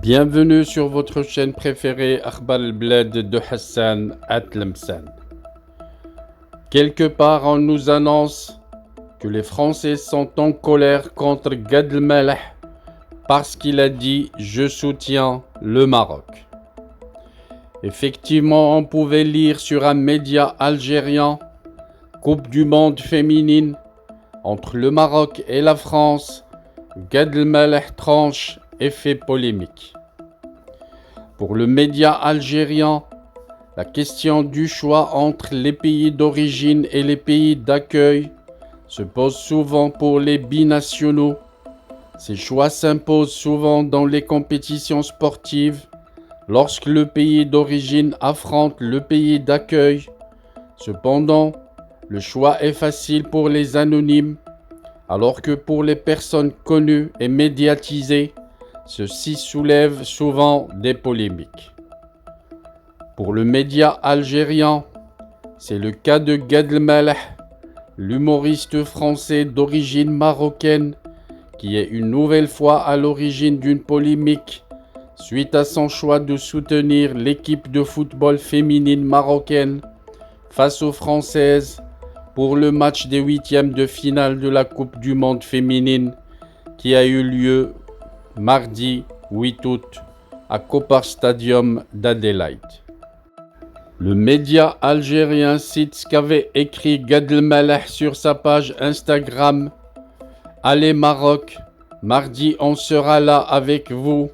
Bienvenue sur votre chaîne préférée Akhbar al-Bled de Hassan Atlemsan. Quelque part, on nous annonce que les Français sont en colère contre Gad el-Maleh parce qu'il a dit « Je soutiens le Maroc ». Effectivement, on pouvait lire sur un média algérien « Coupe du monde féminine entre le Maroc et la France, Gad el-Maleh tranche et fait polémique ». Pour le média algérien, la question du choix entre les pays d'origine et les pays d'accueil se pose souvent pour les binationaux. Ces choix s'imposent souvent dans les compétitions sportives lorsque le pays d'origine affronte le pays d'accueil. Cependant, le choix est facile pour les anonymes, alors que pour les personnes connues et médiatisées, ceci soulève souvent des polémiques. Pour le média algérien, c'est le cas de Gad el-Maleh, l'humoriste français d'origine marocaine, qui est une nouvelle fois à l'origine d'une polémique suite à son choix de soutenir l'équipe de football féminine marocaine face aux Françaises pour le match des huitièmes de finale de la Coupe du monde féminine qui a eu lieu mardi 8 août à Copper Stadium d'Adélaïde. Le média algérien cite ce qu'avait écrit Gad el-Maleh sur sa page Instagram. Allez Maroc, mardi on sera là avec vous,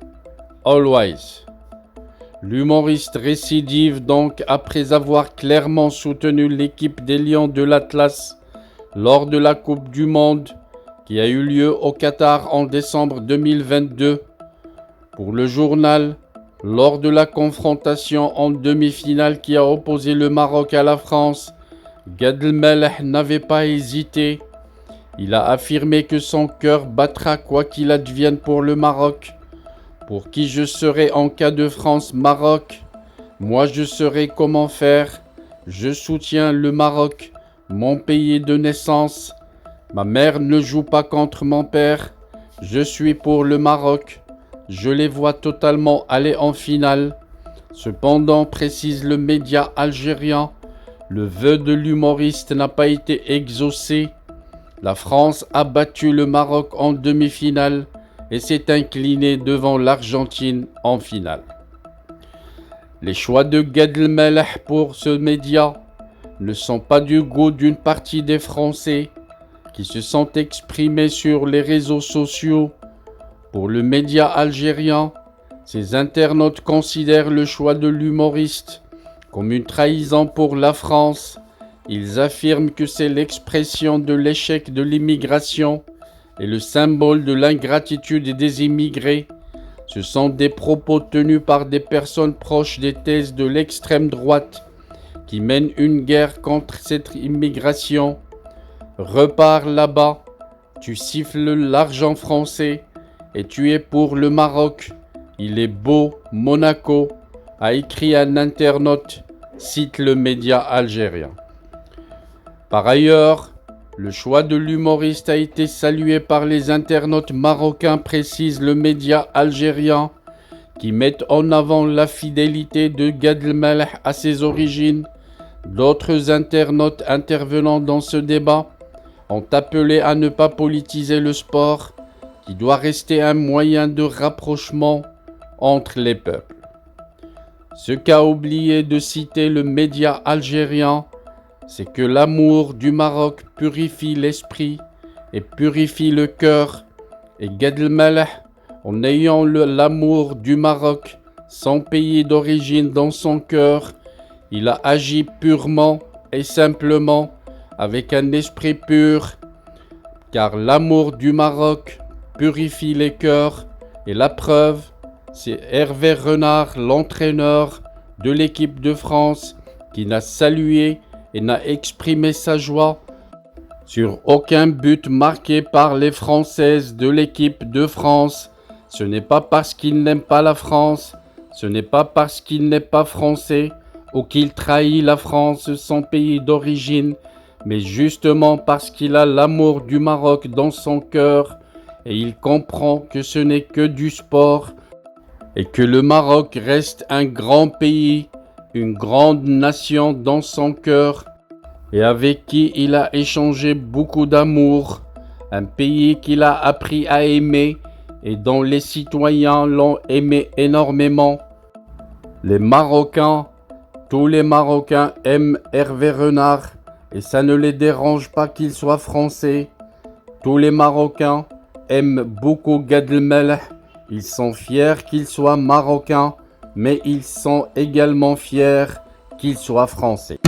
always. L'humoriste récidive donc après avoir clairement soutenu l'équipe des Lions de l'Atlas lors de la Coupe du Monde qui a eu lieu au Qatar en décembre 2022. Pour le journal, lors de la confrontation en demi-finale qui a opposé le Maroc à la France, Gad el-Maleh n'avait pas hésité. Il a affirmé que son cœur battra quoi qu'il advienne pour le Maroc. Pour qui je serai en cas de France-Maroc? Moi je saurai comment faire. Je soutiens le Maroc, mon pays de naissance. Ma mère ne joue pas contre mon père. Je suis pour le Maroc. Je les vois totalement aller en finale. Cependant, précise le média algérien, le vœu de l'humoriste n'a pas été exaucé. La France a battu le Maroc en demi-finale et s'est inclinée devant l'Argentine en finale. Les choix de Gad el-Maleh pour ce média ne sont pas du goût d'une partie des Français qui se sont exprimés sur les réseaux sociaux. Pour le média algérien, ces internautes considèrent le choix de l'humoriste comme une trahison pour la France. Ils affirment que c'est l'expression de l'échec de l'immigration et le symbole de l'ingratitude des immigrés. Ce sont des propos tenus par des personnes proches des thèses de l'extrême droite qui mènent une guerre contre cette immigration. Repars là-bas, tu siffles l'argent français et tu es pour le Maroc. Il est beau, Monaco, a écrit un internaute, cite le média algérien. Par ailleurs, le choix de l'humoriste a été salué par les internautes marocains, précise le média algérien, qui mettent en avant la fidélité de Gad el-Maleh à ses origines. D'autres internautes intervenant dans ce débat ont appelé à ne pas politiser le sport, qui doit rester un moyen de rapprochement entre les peuples. Ce qu'a oublié de citer le média algérien, c'est que l'amour du Maroc purifie l'esprit et purifie le cœur. Et Gad el-Maleh, en ayant l'amour du Maroc, son pays d'origine dans son cœur, il a agi purement et simplement avec un esprit pur, car l'amour du Maroc purifie les cœurs et la preuve, c'est Hervé Renard, l'entraîneur de l'équipe de France, qui n'a salué et n'a exprimé sa joie sur aucun but marqué par les Françaises de l'équipe de France. Ce n'est pas parce qu'il n'aime pas la France, ce n'est pas parce qu'il n'est pas français ou qu'il trahit la France, son pays d'origine, mais justement parce qu'il a l'amour du Maroc dans son cœur et il comprend que ce n'est que du sport et que le Maroc reste un grand pays, une grande nation dans son cœur et avec qui il a échangé beaucoup d'amour, un pays qu'il a appris à aimer et dont les citoyens l'ont aimé énormément. Les Marocains, tous les Marocains aiment Hervé Renard et ça ne les dérange pas qu'il soit français. Tous les Marocains aiment beaucoup Gad Elmaleh. Ils sont fiers qu'il soit marocain, mais ils sont également fiers qu'il soit français.